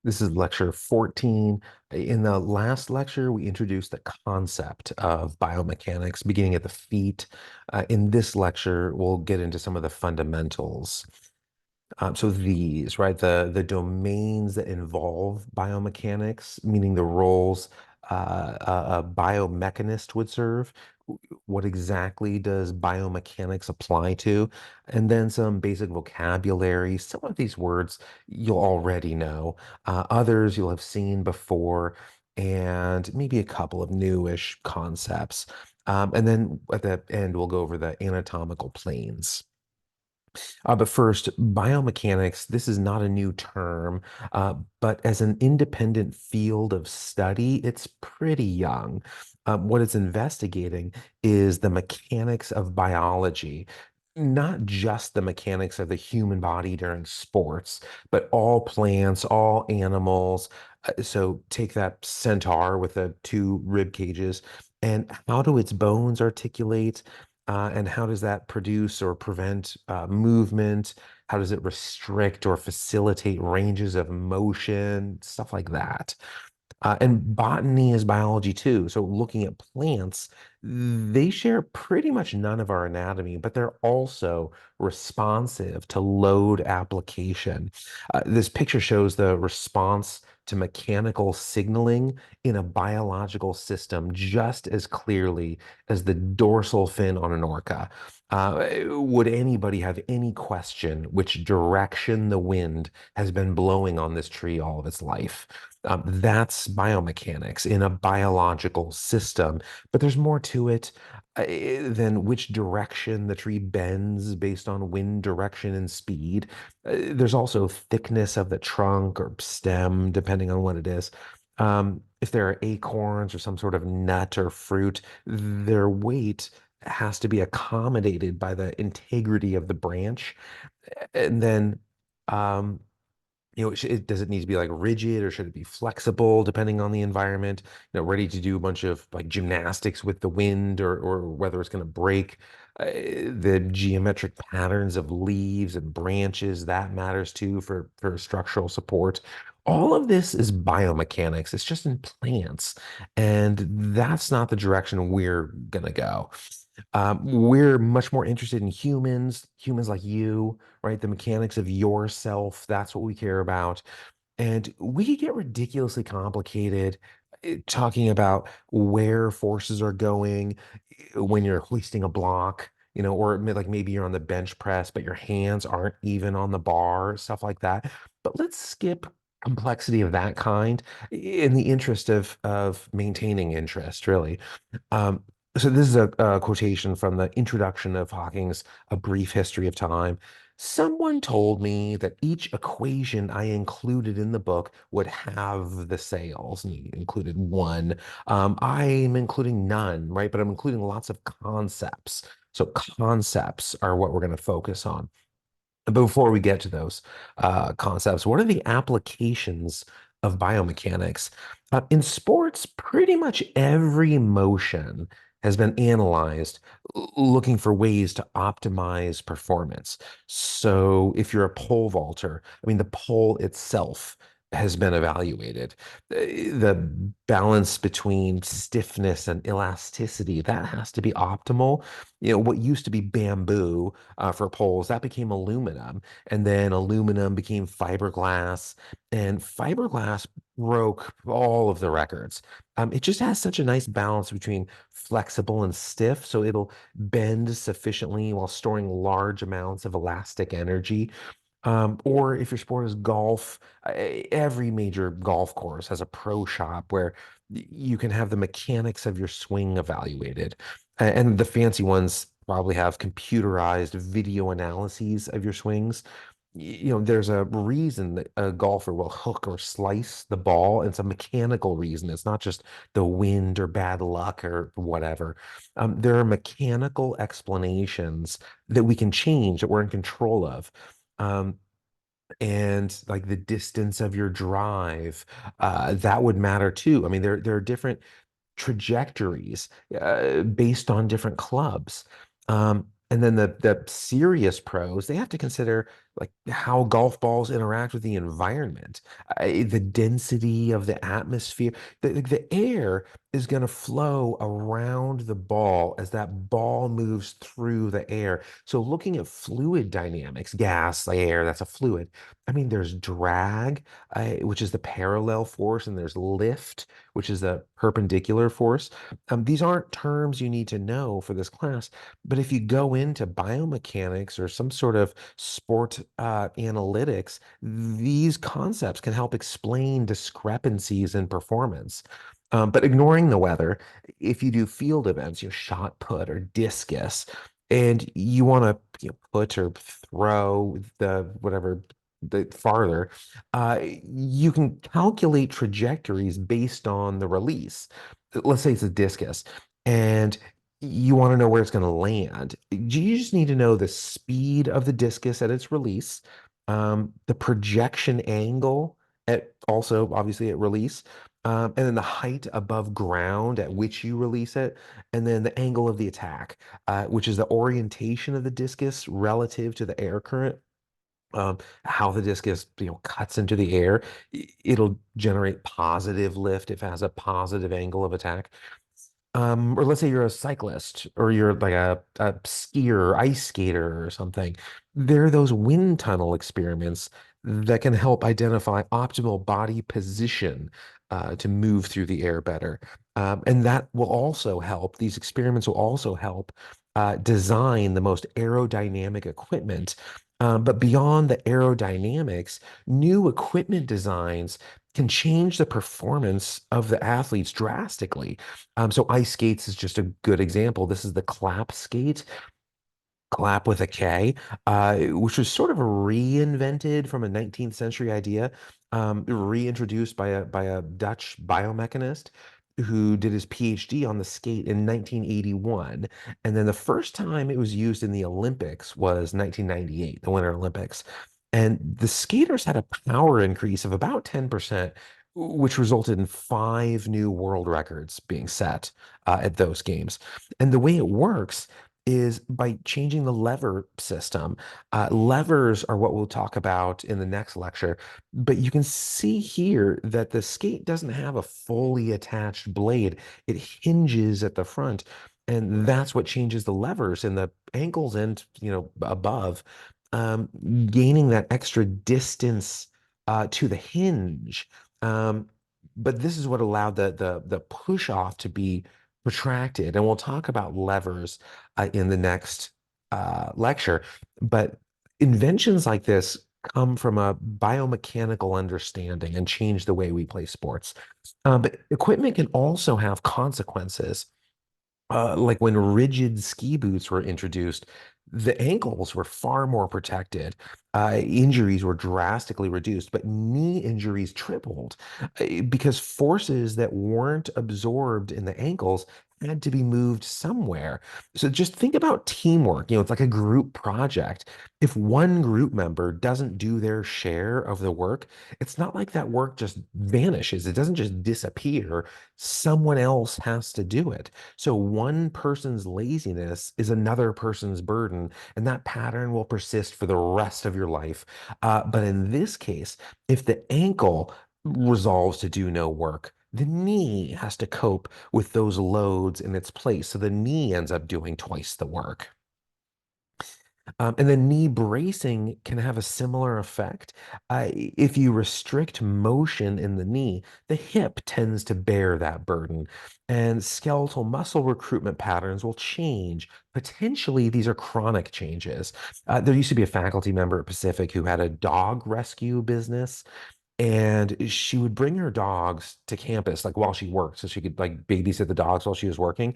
This is lecture 14. In the last lecture, we introduced the concept of biomechanics beginning at the feet. In this lecture, we'll get into some of the fundamentals. So these, right, the domains that involve biomechanics, meaning the roles a biomechanist would serve. What exactly does biomechanics apply to? And then some basic vocabulary. Some of these words you'll already know. Others you'll have seen before, and maybe a couple of newish concepts. And then at the end, we'll go over the anatomical planes. But first, biomechanics, this is not a new term, but as an independent field of study, it's pretty young. What it's investigating is the mechanics of biology, not just the mechanics of the human body during sports, but all plants, all animals. So take that centaur with the two rib cages, and how do its bones articulate? And how does that produce or prevent movement? How does it restrict or facilitate ranges of motion? Stuff like that. And botany is biology too. So looking at plants, they share pretty much none of our anatomy, but they're also responsive to load application. This picture shows the response to mechanical signaling in a biological system just as clearly as the dorsal fin on an orca. Would anybody have any question which direction the wind has been blowing on this tree all of its life? That's biomechanics in a biological system, but there's more to it than which direction the tree bends based on wind direction and speed. There's also thickness of the trunk or stem, depending on what it is. If there are acorns or some sort of nut or fruit, their weight has to be accommodated by the integrity of the branch. And then, um, does it need to be like rigid or should it be flexible depending on the environment? Ready to do a bunch of like gymnastics with the wind or whether it's going to break. The geometric patterns of leaves and branches, that matters too for structural support. All of this is biomechanics. It's just in plants, and that's not the direction we're gonna go. We're much more interested in humans, humans like you, right? The mechanics of yourself, that's what we care about. And we could get ridiculously complicated talking about where forces are going when you're hoisting a block, or like maybe you're on the bench press, but your hands aren't even on the bar, stuff like that. But let's skip complexity of that kind in the interest of maintaining interest, really. Um, so this is a quotation from the introduction of Hawking's A Brief History of Time. Someone told me that each equation I included in the book would have the sales, and he included one. I'm including none, right? But I'm including lots of concepts. So concepts are what we're going to focus on. But before we get to those concepts, what are the applications of biomechanics? In sports, pretty much every motion has been analyzed looking for ways to optimize performance. So if you're a pole vaulter, I mean, the pole itself has been evaluated. The balance between stiffness and elasticity, that has to be optimal. What used to be bamboo for poles, that became aluminum. And then aluminum became fiberglass, and fiberglass broke all of the records. It just has such a nice balance between flexible and stiff, so it'll bend sufficiently while storing large amounts of elastic energy. Or if your sport is golf, every major golf course has a pro shop where you can have the mechanics of your swing evaluated. And the fancy ones probably have computerized video analyses of your swings. There's a reason that a golfer will hook or slice the ball. It's a mechanical reason. It's not just the wind or bad luck or whatever. There are mechanical explanations that we can change, that we're in control of. Um, and like the distance of your drive, that would matter too. I mean, there are different trajectories based on different clubs. And then the serious pros, they have to consider like how golf balls interact with the environment, the density of the atmosphere. The air is going to flow around the ball as that ball moves through the air. So looking at fluid dynamics, gas, air, that's a fluid. I mean, there's drag, which is the parallel force, and there's lift, which is the perpendicular force. These aren't terms you need to know for this class, but if you go into biomechanics or some sort of sport analytics, these concepts can help explain discrepancies in performance. But ignoring the weather, if you do field events, shot put or discus, and you want to put or throw the whatever the farther, you can calculate trajectories based on the release. Let's say it's a discus, and you want to know where it's going to land. You just need to know the speed of the discus at its release, the projection angle at also obviously at release, and then the height above ground at which you release it, and then the angle of the attack, which is the orientation of the discus relative to the air current. How the discus cuts into the air, it'll generate positive lift if it has a positive angle of attack. Or let's say you're a cyclist or you're like a skier or ice skater or something. There are those wind tunnel experiments that can help identify optimal body position to move through the air better. And that will also help, these experiments will also help design the most aerodynamic equipment. But beyond the aerodynamics, new equipment designs can change the performance of the athletes drastically. So ice skates is just a good example. This is the clap skate, clap with a K, which was sort of reinvented from a 19th century idea, reintroduced by a Dutch biomechanist who did his PhD on the skate in 1981. And then the first time it was used in the Olympics was 1998, the Winter Olympics. And the skaters had a power increase of about 10%, which resulted in five new world records being set at those games. And the way it works is by changing the lever system. Levers are what we'll talk about in the next lecture, but you can see here that the skate doesn't have a fully attached blade. It hinges at the front, and that's what changes the levers and the ankles and above, um, gaining that extra distance to the hinge. Um, but this is what allowed the push off to be protracted, and we'll talk about levers in the next lecture. But inventions like this come from a biomechanical understanding and change the way we play sports. But equipment can also have consequences. Like when rigid ski boots were introduced, the ankles were far more protected. Injuries were drastically reduced, but knee injuries tripled because forces that weren't absorbed in the ankles had to be moved somewhere. So just think about teamwork. It's like a group project. If one group member doesn't do their share of the work, it's not like that work just vanishes. It doesn't just disappear. Someone else has to do it. So one person's laziness is another person's burden, and that pattern will persist for the rest of your life. But in this case, if the ankle resolves to do no work, the knee has to cope with those loads in its place. So the knee ends up doing twice the work. And then knee bracing can have a similar effect. If you restrict motion in the knee, the hip tends to bear that burden, and skeletal muscle recruitment patterns will change. Potentially, these are chronic changes. There used to be a faculty member at Pacific who had a dog rescue business, and she would bring her dogs to campus like while she worked so she could like babysit the dogs while she was working,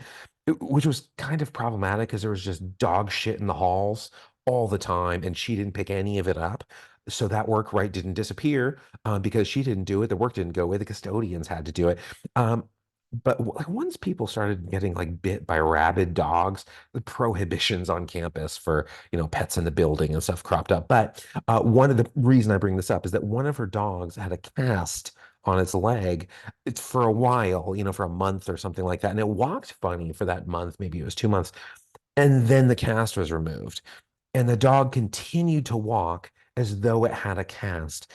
which was kind of problematic because there was just dog shit in the halls all the time and she didn't pick any of it up. So that work right didn't disappear because she didn't do it, the work didn't go away, the custodians had to do it. But like once people started getting like bit by rabid dogs, the prohibitions on campus for pets in the building and stuff cropped up. But one of the reason I bring this up is that one of her dogs had a cast on its leg. It's for a while, for a month or something like that, and it walked funny for that month. Maybe it was 2 months, and then the cast was removed, and the dog continued to walk as though it had a cast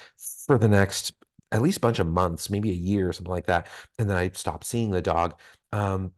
for the next at least bunch of months, maybe a year or something like that. And then I stopped seeing the dog. Um,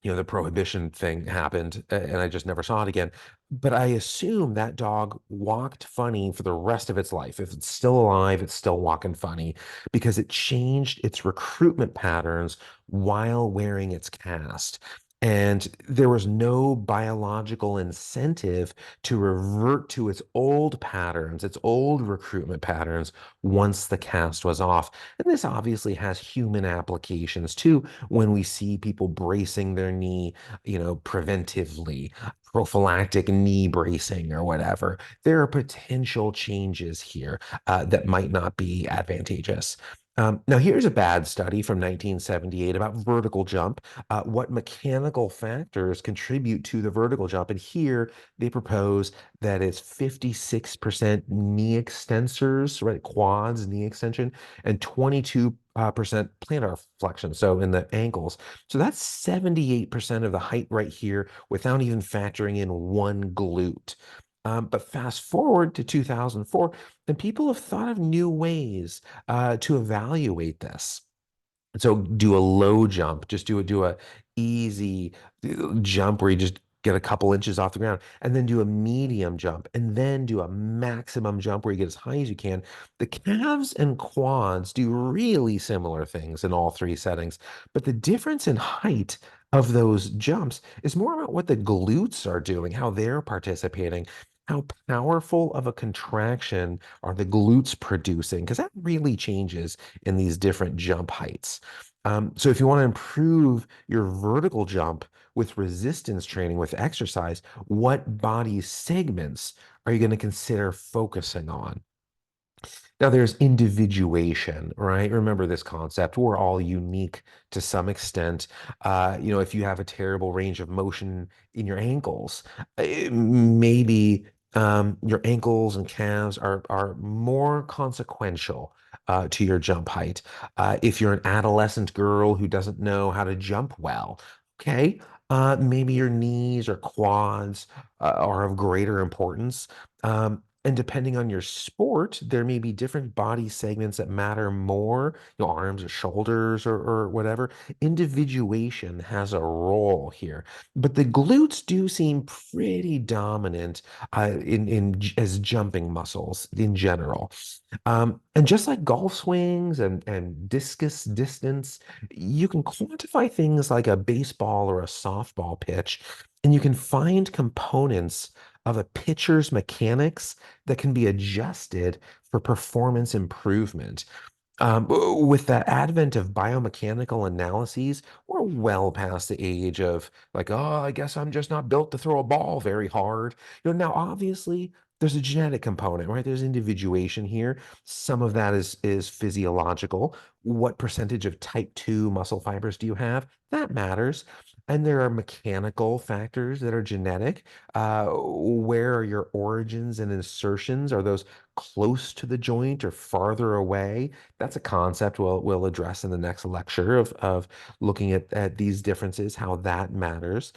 the prohibition thing happened and I just never saw it again. But I assume that dog walked funny for the rest of its life. If it's still alive, it's still walking funny because it changed its recruitment patterns while wearing its cast. And there was no biological incentive to revert to its old patterns, its old recruitment patterns once the cast was off. And this obviously has human applications too when we see people bracing their knee, preventively, prophylactic knee bracing or whatever. There are potential changes here that might not be advantageous. Now, here's a bad study from 1978 about vertical jump, what mechanical factors contribute to the vertical jump. And here they propose that it's 56% knee extensors, right? Quads, knee extension, and 22% plantar flexion, so in the ankles. So that's 78% of the height right here without even factoring in one glute. But fast forward to 2004, and people have thought of new ways to evaluate this. So do a low jump, just do a easy jump where you just get a couple inches off the ground, and then do a medium jump, and then do a maximum jump where you get as high as you can. The calves and quads do really similar things in all three settings, but the difference in height of those jumps is more about what the glutes are doing, how they're participating. How powerful of a contraction are the glutes producing? Because that really changes in these different jump heights. So if you want to improve your vertical jump with resistance training, with exercise, what body segments are you going to consider focusing on? Now, there's individuation, right? Remember this concept. We're all unique to some extent. If you have a terrible range of motion in your ankles, maybe your ankles and calves are more consequential to your jump height. If you're an adolescent girl who doesn't know how to jump well, okay, maybe your knees or quads are of greater importance. And depending on your sport, there may be different body segments that matter more, arms or shoulders or whatever. Individuation has a role here, but the glutes do seem pretty dominant as jumping muscles in general. And just like golf swings and discus distance, you can quantify things like a baseball or a softball pitch, and you can find components of a pitcher's mechanics that can be adjusted for performance improvement. With the advent of biomechanical analyses, we're well past the age of like, oh, I guess I'm just not built to throw a ball very hard. Now obviously there's a genetic component, right? There's individuation here. Some of that is physiological. What percentage of type 2 muscle fibers do you have? That matters. And there are mechanical factors that are genetic. Where are your origins and insertions? Are those close to the joint or farther away? That's a concept we'll address in the next lecture of looking at these differences, how that matters.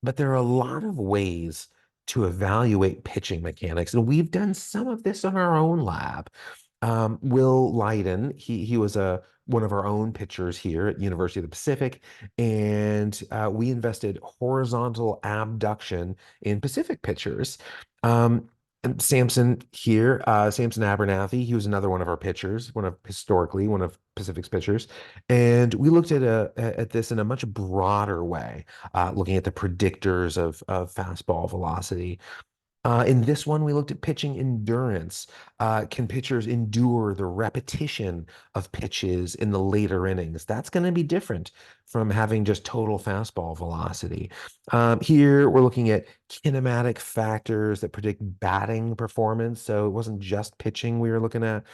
But there are a lot of ways to evaluate pitching mechanics, and we've done some of this in our own lab. Will Leiden, he was one of our own pitchers here at University of the Pacific, and we invested horizontal abduction in Pacific pitchers. And Samson here, Samson Abernathy, he was another one of our pitchers, one of Pacific's pitchers, and we looked at this in a much broader way, looking at the predictors of fastball velocity. In this one, we looked at pitching endurance. Can pitchers endure the repetition of pitches in the later innings? That's going to be different from having just total fastball velocity. Here, we're looking at kinematic factors that predict batting performance. So it wasn't just pitching we were looking at.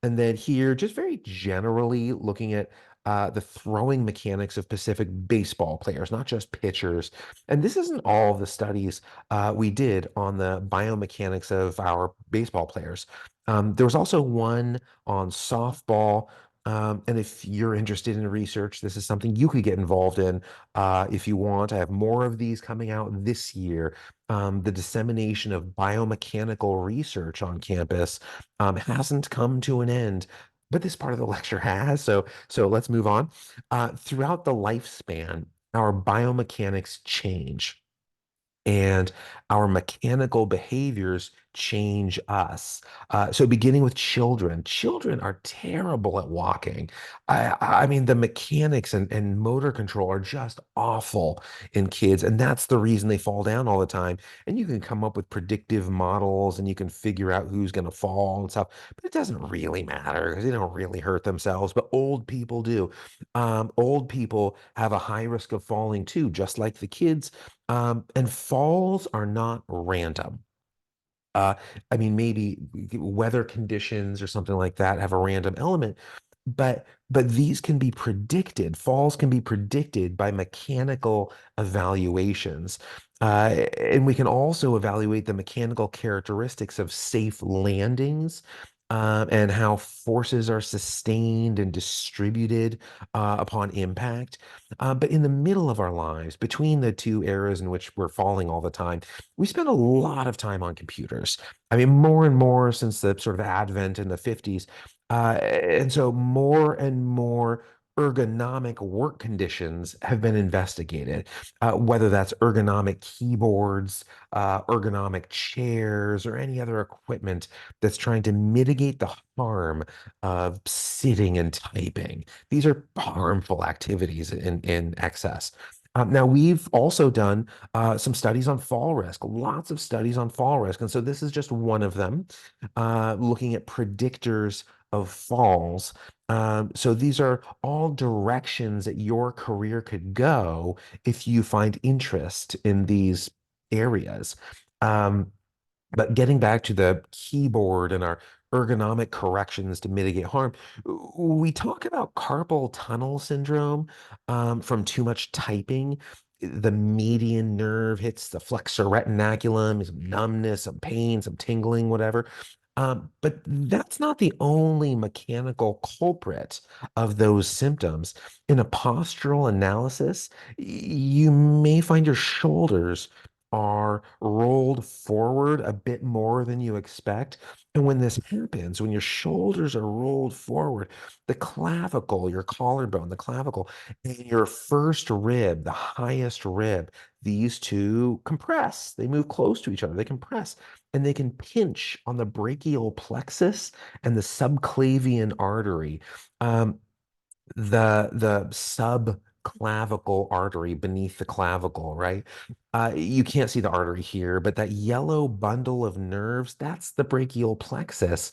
And then here, just very generally looking at the throwing mechanics of Pacific baseball players, not just pitchers. And this isn't all of the studies we did on the biomechanics of our baseball players. There was also one on softball, And if you're interested in research, this is something you could get involved in if you want. I have more of these coming out this year. The dissemination of biomechanical research on campus hasn't come to an end, but this part of the lecture has. So let's move on. Throughout the lifespan, our biomechanics change and our mechanical behaviors change us. So, beginning with children, children are terrible at walking. I mean, the mechanics and motor control are just awful in kids, and that's the reason they fall down all the time. And you can come up with predictive models and you can figure out who's going to fall and stuff, but it doesn't really matter because they don't really hurt themselves. But old people do. Old people have a high risk of falling too, just like the kids, and falls are not random. Uh, I mean, maybe weather conditions or something like that have a random element, but these can be predicted. Falls can be predicted by mechanical evaluations. And we can also evaluate the mechanical characteristics of safe landings. And how forces are sustained and distributed upon impact. But in the middle of our lives, between the two eras in which we're falling all the time, we spend a lot of time on computers. I mean, more and more since the sort of advent in the 50s. And so more and more ergonomic work conditions have been investigated, whether that's ergonomic keyboards, ergonomic chairs, or any other equipment that's trying to mitigate the harm of sitting and typing. These are harmful activities in excess. Now, we've also done some studies on fall risk, lots of studies on fall risk. And so this is just one of them, looking at predictors of falls. So these are all directions that your career could go if you find interest in these areas. Um, but getting back to the keyboard and our ergonomic corrections to mitigate harm, we talk about carpal tunnel syndrome from too much typing. The median nerve hits the flexor retinaculum, some numbness, some pain, some tingling, whatever. But that's not the only mechanical culprit of those symptoms. In a postural analysis, you may find your shoulders are rolled forward a bit more than you expect. And when this happens, when your shoulders are rolled forward, the clavicle, your collarbone, the clavicle, and your first rib, the highest rib, these two compress. They move close to each other. They compress and they can pinch on the brachial plexus and the subclavian artery. Um, the subclavicle artery beneath the clavicle, right? You can't see the artery here, but that yellow bundle of nerves, that's the brachial plexus.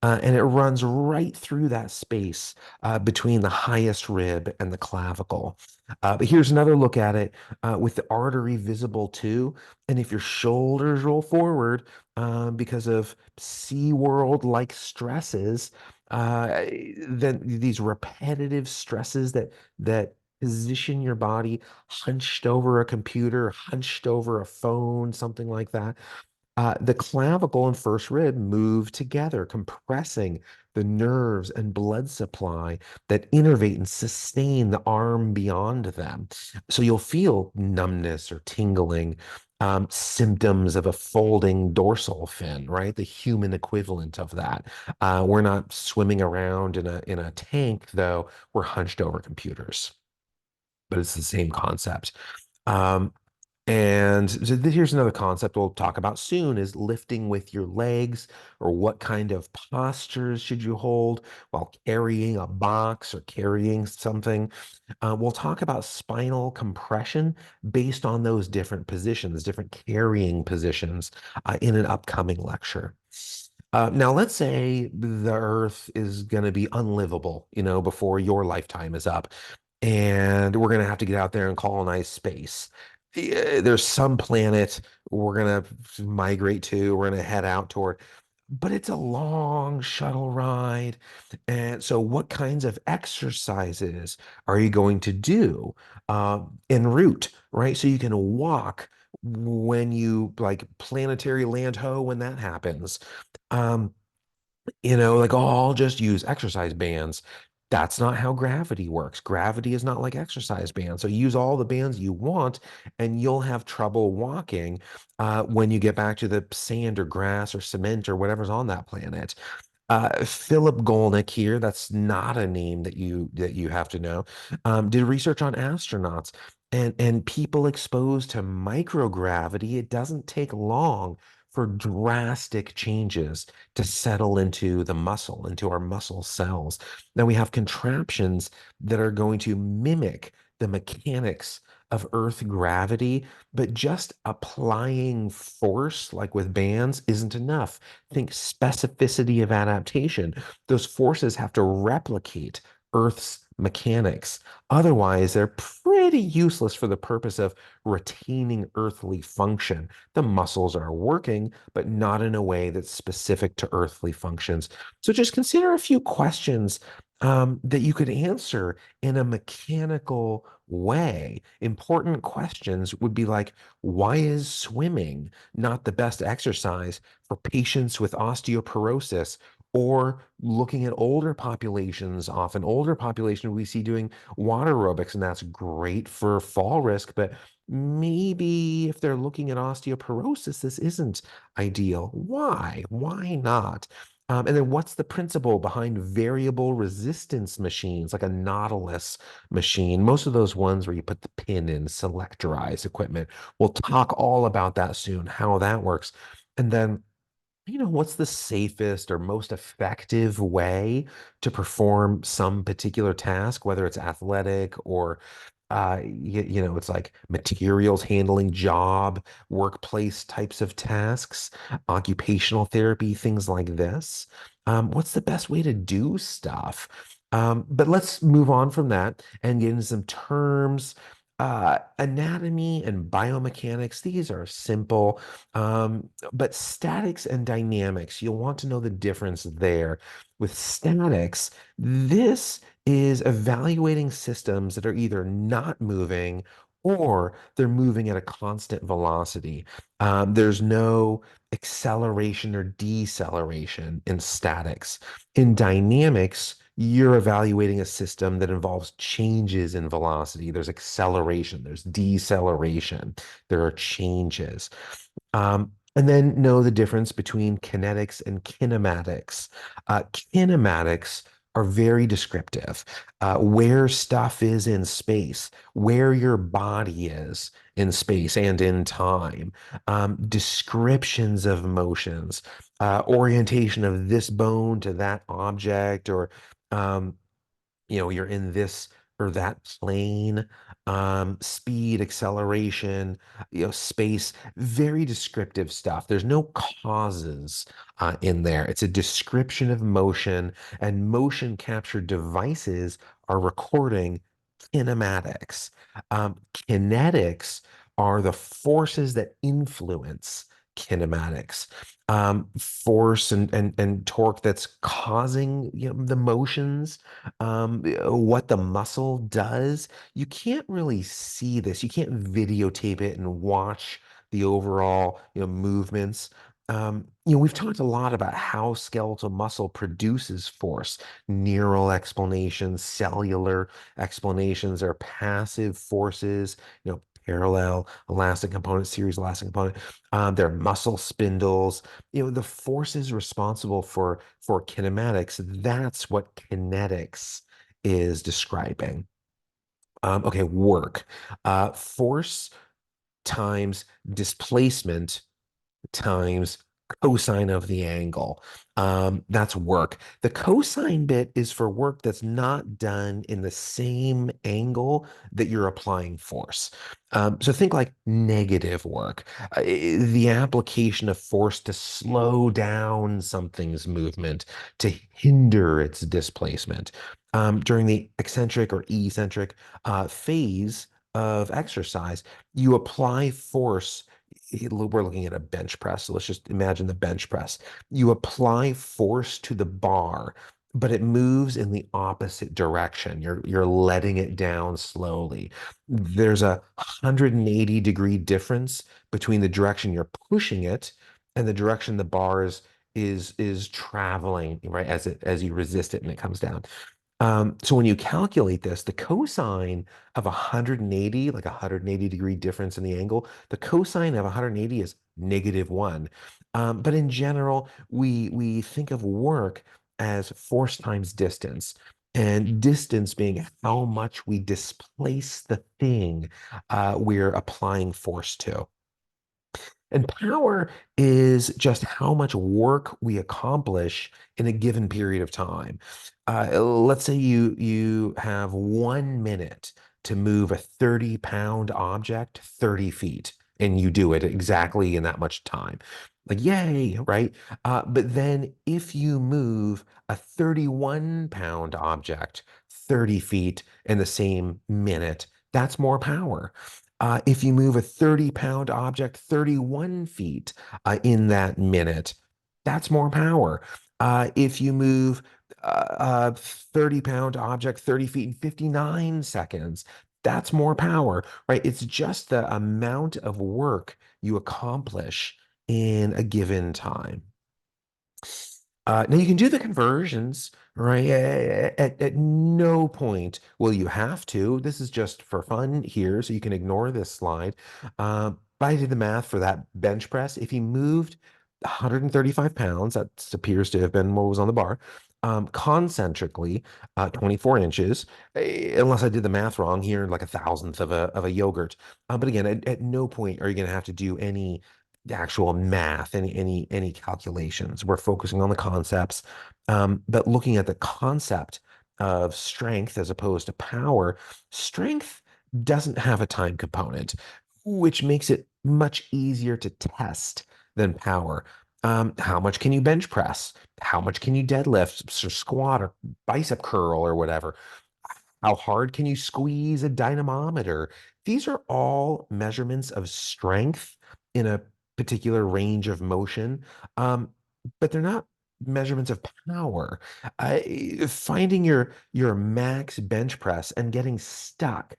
And it runs right through that space between the highest rib and the clavicle. But here's another look at it with the artery visible too. And if your shoulders roll forward because of SeaWorld-like stresses, uh, then these repetitive stresses that position your body hunched over a computer, hunched over a phone, something like that. The clavicle and first rib move together, compressing the nerves and blood supply that innervate and sustain the arm beyond them. So you'll feel numbness or tingling, symptoms of a folding dorsal fin, right? The human equivalent of that. We're not swimming around in a tank, though. We're hunched over computers, but it's the same concept. Um, and so here's another concept we'll talk about soon is lifting with your legs, or what kind of postures should you hold while carrying a box or carrying something. We'll talk about spinal compression based on those different positions, different carrying positions in an upcoming lecture. Now, let's say the Earth is going to be unlivable, before your lifetime is up, and we're going to have to get out there and colonize space. There's some planet we're going to migrate to, we're going to head out toward, but it's a long shuttle ride. And so, what kinds of exercises are you going to do en route, right? So you can walk when you like planetary land ho when that happens. Um, like, oh, I'll just use exercise bands. That's not how gravity works. Gravity is not like exercise bands. So use all the bands you want, and you'll have trouble walking when you get back to the sand or grass or cement or whatever's on that planet. Philip Golnick here, that's not a name that you have to know, did research on astronauts and people exposed to microgravity. It doesn't take long for drastic changes to settle into the muscle, into our muscle cells. Now we have contraptions that are going to mimic the mechanics of Earth gravity, but just applying force, like with bands, isn't enough. Think specificity of adaptation. Those forces have to replicate Earth's mechanics. Otherwise, they're pretty useless for the purpose of retaining earthly function. The muscles are working, but not in a way that's specific to earthly functions. So just consider a few questions that you could answer in a mechanical way. Important questions would be like, why is swimming not the best exercise for patients with osteoporosis? Or looking at older populations, often older population we see doing water aerobics, and that's great for fall risk, but maybe if they're looking at osteoporosis, this isn't ideal. Why? Why not? And then what's the principle behind variable resistance machines, like a Nautilus machine? Most of those ones where you put the pin in, selectorized equipment. We'll talk all about that soon, how that works. And then what's the safest or most effective way to perform some particular task, whether it's athletic or it's like materials handling, job, workplace types of tasks, occupational therapy, things like this. What's the best way to do stuff? But let's move on from that and get into some terms. Anatomy and biomechanics, these are simple. But statics and dynamics, you'll want to know the difference there. With statics, this is evaluating systems that are either not moving or they're moving at a constant velocity. There's no acceleration or deceleration in statics. In dynamics, you're evaluating a system that involves changes in velocity. There's acceleration, there's deceleration, there are changes. And then know the difference between kinetics and kinematics. Kinematics are very descriptive. Where stuff is in space, where your body is in space and in time, descriptions of motions, orientation of this bone to that object, or um, you're in this or that plane, speed, acceleration, space, very descriptive stuff. There's no causes in there. It's a description of motion, and motion capture devices are recording kinematics. Kinetics are the forces that influence kinematics. Force and torque that's causing the motions, what the muscle does. You can't really see this. You can't videotape it and watch the overall, movements. We've talked a lot about how skeletal muscle produces force. Neural explanations, cellular explanations are passive forces, parallel elastic component, series elastic component. They're muscle spindles. The forces responsible for kinematics, that's what kinetics is describing. Okay, work. Force times displacement times cosine of the angle. That's work. The cosine bit is for work that's not done in the same angle that you're applying force. So think like negative work, the application of force to slow down something's movement, to hinder its displacement. During the eccentric or eccentric phase of exercise, you apply force. We're looking at a bench press. So let's just imagine the bench press. You apply force to the bar, but it moves in the opposite direction. You're letting it down slowly. There's a 180-degree difference between the direction you're pushing it and the direction the bar is traveling, right? As you resist it and it comes down. So when you calculate this, the cosine of 180, like a 180-degree difference in the angle, the cosine of 180 is -1. But in general, we think of work as force times distance, and distance being how much we displace the thing we're applying force to. And power is just how much work we accomplish in a given period of time. Let's say you have 1 minute to move a 30-pound object 30 feet, and you do it exactly in that much time. Like, yay, right? But then if you move a 31-pound object 30 feet in the same minute, that's more power. If you move a 30-pound object 31 feet in that minute, that's more power. If you move a 30-pound object 30 feet in 59 seconds, that's more power, right? It's just the amount of work you accomplish in a given time. Now you can do the conversions, right? At no point will you have to. This is just for fun here, so you can ignore this slide. But I did the math for that bench press. If you moved 135 pounds, that appears to have been what was on the bar, concentrically, 24 inches, unless I did the math wrong here, like a thousandth of a yogurt. But again, at no point are you going to have to do any actual math, any calculations. We're focusing on the concepts, but looking at the concept of strength as opposed to power, strength doesn't have a time component, which makes it much easier to test than power. How much can you bench press? How much can you deadlift or squat or bicep curl or whatever? How hard can you squeeze a dynamometer? These are all measurements of strength in a particular range of motion, um, but they're not measurements of power. Finding your max bench press and getting stuck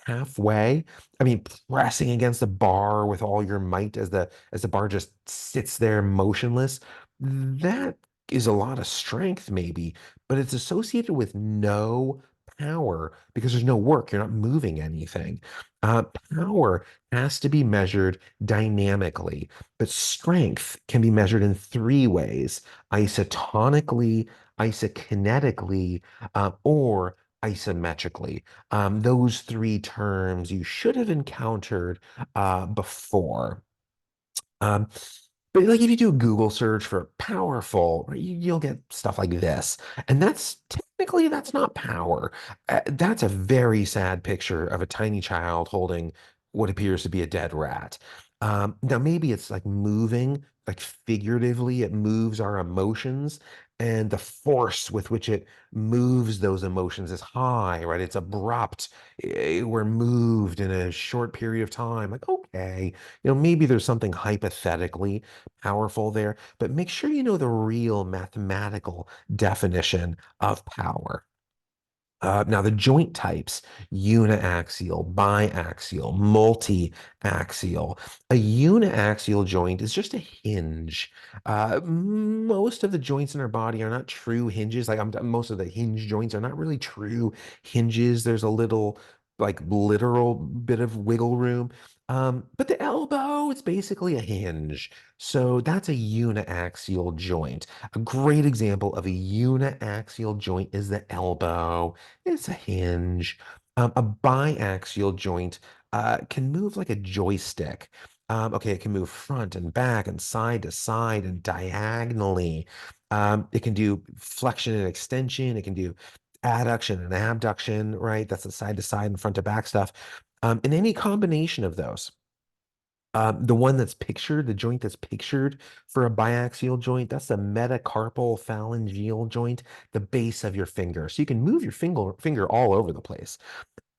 halfway, I mean, pressing against the bar with all your might as the bar just sits there motionless, that is a lot of strength, maybe, but it's associated with no power because there's no work. You're not moving anything. Power has to be measured dynamically, but strength can be measured in three ways: isotonically, isokinetically, or isometrically. Those three terms you should have encountered before. Um, but like if you do a Google search for powerful, right, you'll get stuff like this. And that's technically that's not power. That's a very sad picture of a tiny child holding what appears to be a dead rat. Now maybe it's like moving, like figuratively, it moves our emotions, and the force with which it moves those emotions is high, right? It's abrupt. We're moved in a short period of time. Like, okay, maybe there's something hypothetically powerful there, but make sure you know the real mathematical definition of power. Now, the joint types: uniaxial, biaxial, multi-axial. A uniaxial joint is just a hinge. Most of the joints in our body are not true hinges. Most of the hinge joints are not really true hinges. There's a little, like, literal bit of wiggle room. But the elbow, it's basically a hinge. So that's a uniaxial joint. A great example of a uniaxial joint is the elbow. It's a hinge. A biaxial joint can move like a joystick. Okay, it can move front and back and side to side and diagonally. It can do flexion and extension. It can do adduction and abduction, right? That's the side to side and front to back stuff. And any combination of those. The one that's pictured, the joint that's pictured for a biaxial joint, that's the metacarpal phalangeal joint, the base of your finger. So you can move your finger all over the place.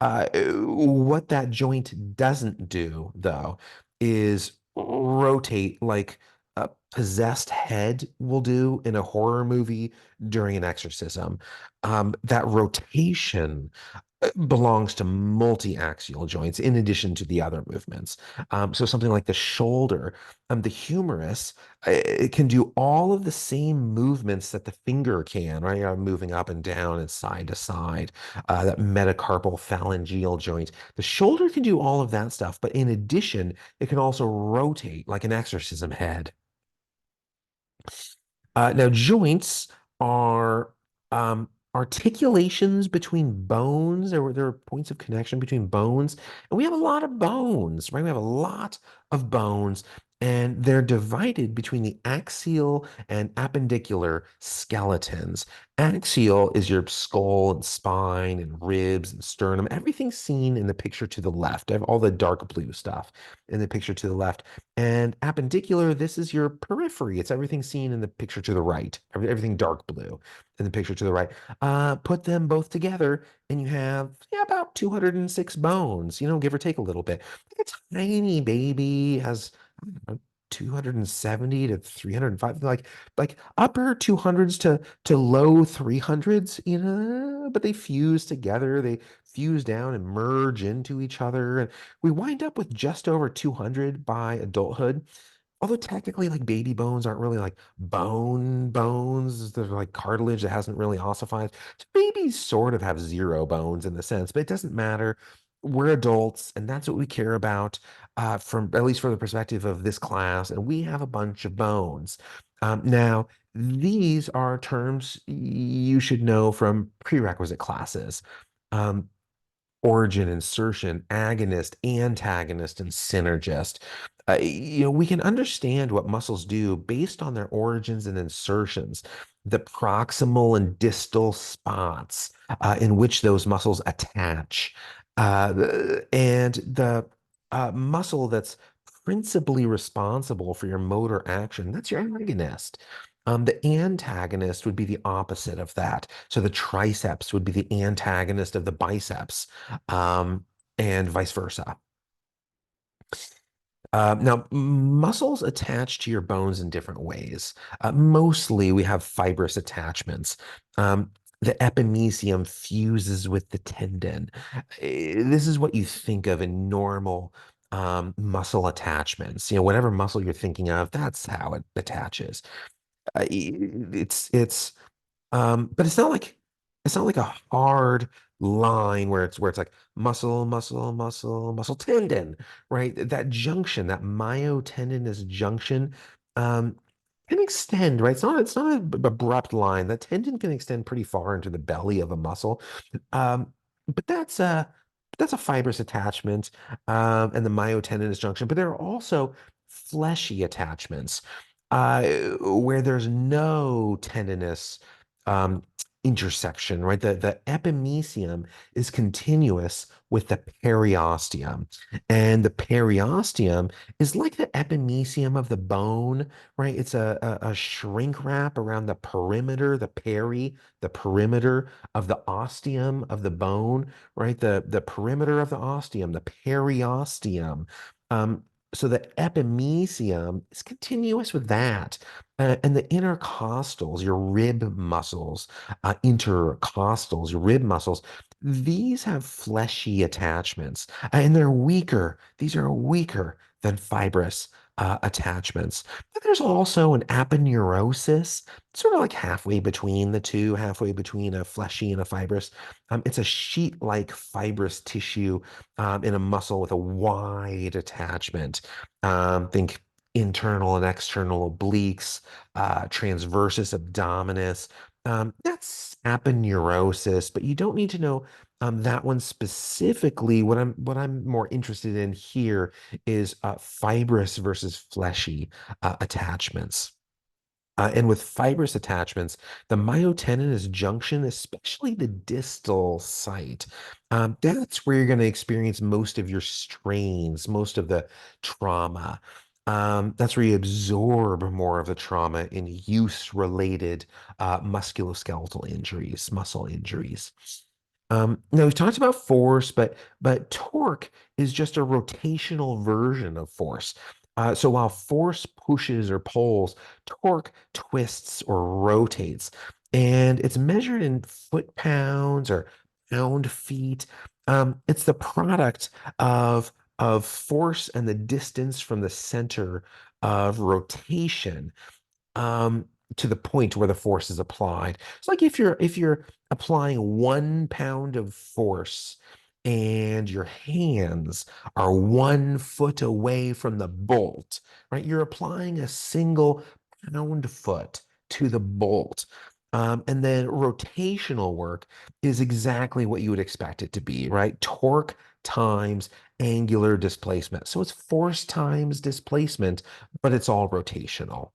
What that joint doesn't do, though, is rotate like a possessed head will do in a horror movie during an exorcism. That rotation belongs to multi-axial joints in addition to the other movements. So something like the shoulder, the humerus, it can do all of the same movements that the finger can, right? Moving up and down and side to side. That metacarpal phalangeal joint. The shoulder can do all of that stuff, but in addition, it can also rotate like an exorcism head. Now, joints are articulations between bones, or there are points of connection between bones. And we have a lot of bones, right? We have a lot of bones, and they're divided between the axial and appendicular skeletons. Axial is your skull and spine and ribs and sternum, everything seen in the picture to the left. I have all the dark blue stuff in the picture to the left. And appendicular, this is your periphery. It's everything seen in the picture to the right, everything dark blue in the picture to the right. Put them both together, and you have about 206 bones, give or take a little bit. Like a tiny baby has I don't know, 270 to 305, like upper 200s to low 300s, but they fuse together, they fuse down and merge into each other. We wind up with just over 200 by adulthood. Although technically, like baby bones aren't really like bones. They're like cartilage that hasn't really ossified. So babies sort of have zero bones in the sense, but it doesn't matter. We're adults, and that's what we care about, from at least from the perspective of this class. And we have a bunch of bones. Now, these are terms you should know from prerequisite classes. Um, Origin, insertion, agonist, antagonist, and synergist. We can understand what muscles do based on their origins and insertions, the proximal and distal spots in which those muscles attach, and the muscle that's principally responsible for your motor action. That's your agonist. The antagonist would be the opposite of that. So the triceps would be the antagonist of the biceps, um, and vice versa. Now, muscles attach to your bones in different ways. Mostly, we have fibrous attachments. The epimysium fuses with the tendon. This is what you think of in normal muscle attachments. Whatever muscle you're thinking of, that's how it attaches. But it's not like a hard line where it's like muscle, muscle, muscle, muscle tendon, right? That junction, that myotendinous junction, um, can extend, right? It's not an abrupt line. That tendon can extend pretty far into the belly of a muscle. Um, but that's a fibrous attachment, and the myotendinous junction. But there are also fleshy attachments, where there's no tendinous um, intersection, right? The epimysium is continuous with the periosteum, and the periosteum is like the epimysium of the bone, right? It's a shrink wrap around the perimeter, the perimeter of the osteum of the bone, right? The perimeter of the osteum, the periosteum. Um, so the epimysium is continuous with that. And the intercostals, your rib muscles, intercostals, your rib muscles, these have fleshy attachments, and they're weaker. These are weaker than fibrous attachments. But there's also an aponeurosis, sort of like halfway between the two, halfway between a fleshy and a fibrous. It's a sheet-like fibrous tissue in a muscle with a wide attachment. Think internal and external obliques, transversus abdominis. That's aponeurosis, but you don't need to know that one specifically. What I'm more interested in here is fibrous versus fleshy attachments. And with fibrous attachments, the myotendinous junction, especially the distal site, that's where you're going to experience most of your strains, most of the trauma. That's where you absorb more of the trauma in use-related musculoskeletal injuries, muscle injuries. Now we've talked about force, but torque is just a rotational version of force. So while force pushes or pulls, torque twists or rotates, and it's measured in foot-pounds or pound feet. It's the product of force and the distance from the center of rotation um, to the point where the force is applied. It's like if you're applying 1 pound of force and your hands are 1 foot away from the bolt, right? You're applying a single pound foot to the bolt. And then rotational work is exactly what you would expect it to be, right? Torque times angular displacement. So it's force times displacement, but it's all rotational.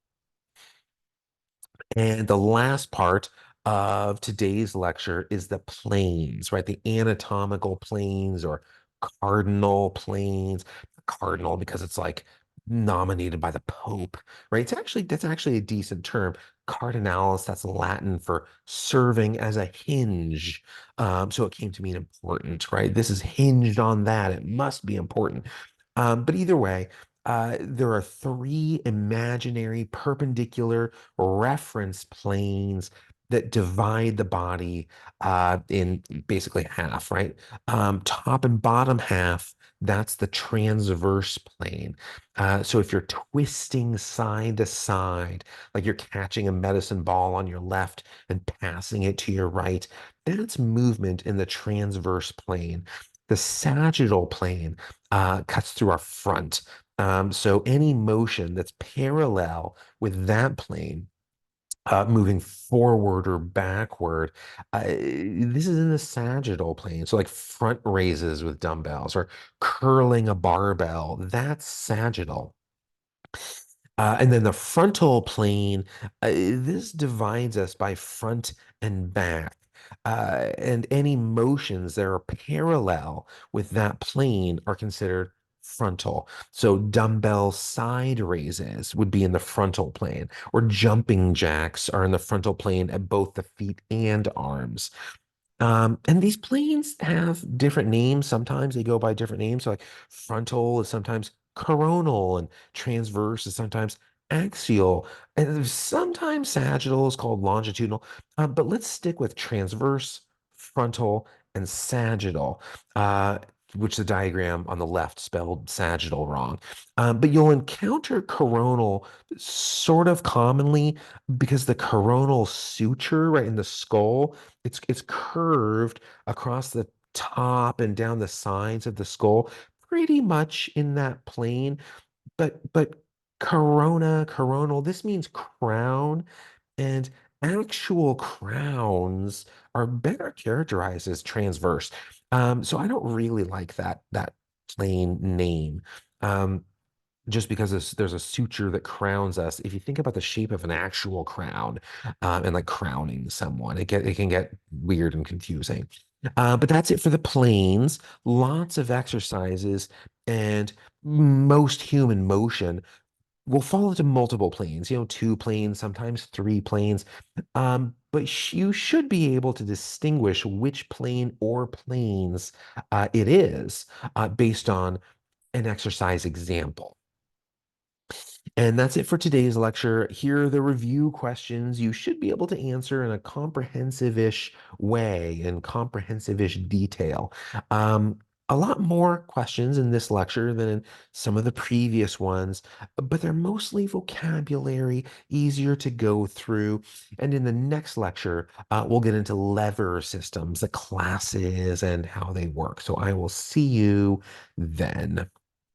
And the last part of today's lecture is the planes, right? The anatomical planes or cardinal planes. Cardinal because it's like nominated by the Pope, right? That's actually a decent term. Cardinalis, that's Latin for serving as a hinge. So it came to mean important, right? This is hinged on that. It must be important. But either way, there are three imaginary perpendicular reference planes that divide the body in basically half, right? Top and bottom half, that's the transverse plane. So if you're twisting side to side, like you're catching a medicine ball on your left and passing it to your right, that's movement in the transverse plane. The sagittal plane cuts through our front. So any motion that's parallel with that plane, moving forward or backward, this is in the sagittal plane. So like front raises with dumbbells or curling a barbell, that's sagittal. And then the frontal plane, this divides us by front and back. And any motions that are parallel with that plane are considered frontal. So dumbbell side raises would be in the frontal plane, or jumping jacks are in the frontal plane at both the feet and arms. And these planes have different names. Sometimes they go by different names. So like frontal is sometimes coronal and transverse is sometimes axial. And sometimes sagittal is called longitudinal. But let's stick with transverse, frontal, and sagittal, uh, which the diagram on the left spelled sagittal wrong. But you'll encounter coronal sort of commonly because the coronal suture right in the skull it's curved across the top and down the sides of the skull, pretty much in that plane. But coronal, this means crown, and actual crowns are better characterized as transverse. So I don't really like that plain name. Um, just because there's a suture that crowns us. If you think about the shape of an actual crown, and like crowning someone, it can get weird and confusing. But that's it for the planes. Lots of exercises and most human motion will fall into multiple planes. 2 planes, sometimes 3 planes. But you should be able to distinguish which plane or planes it is based on an exercise example. And that's it for today's lecture. Here are the review questions you should be able to answer in a comprehensive-ish way, in comprehensive-ish detail. Um, a lot more questions in this lecture than in some of the previous ones, but they're mostly vocabulary, easier to go through. And in the next lecture, we'll get into lever systems, the classes, and how they work. So I will see you then.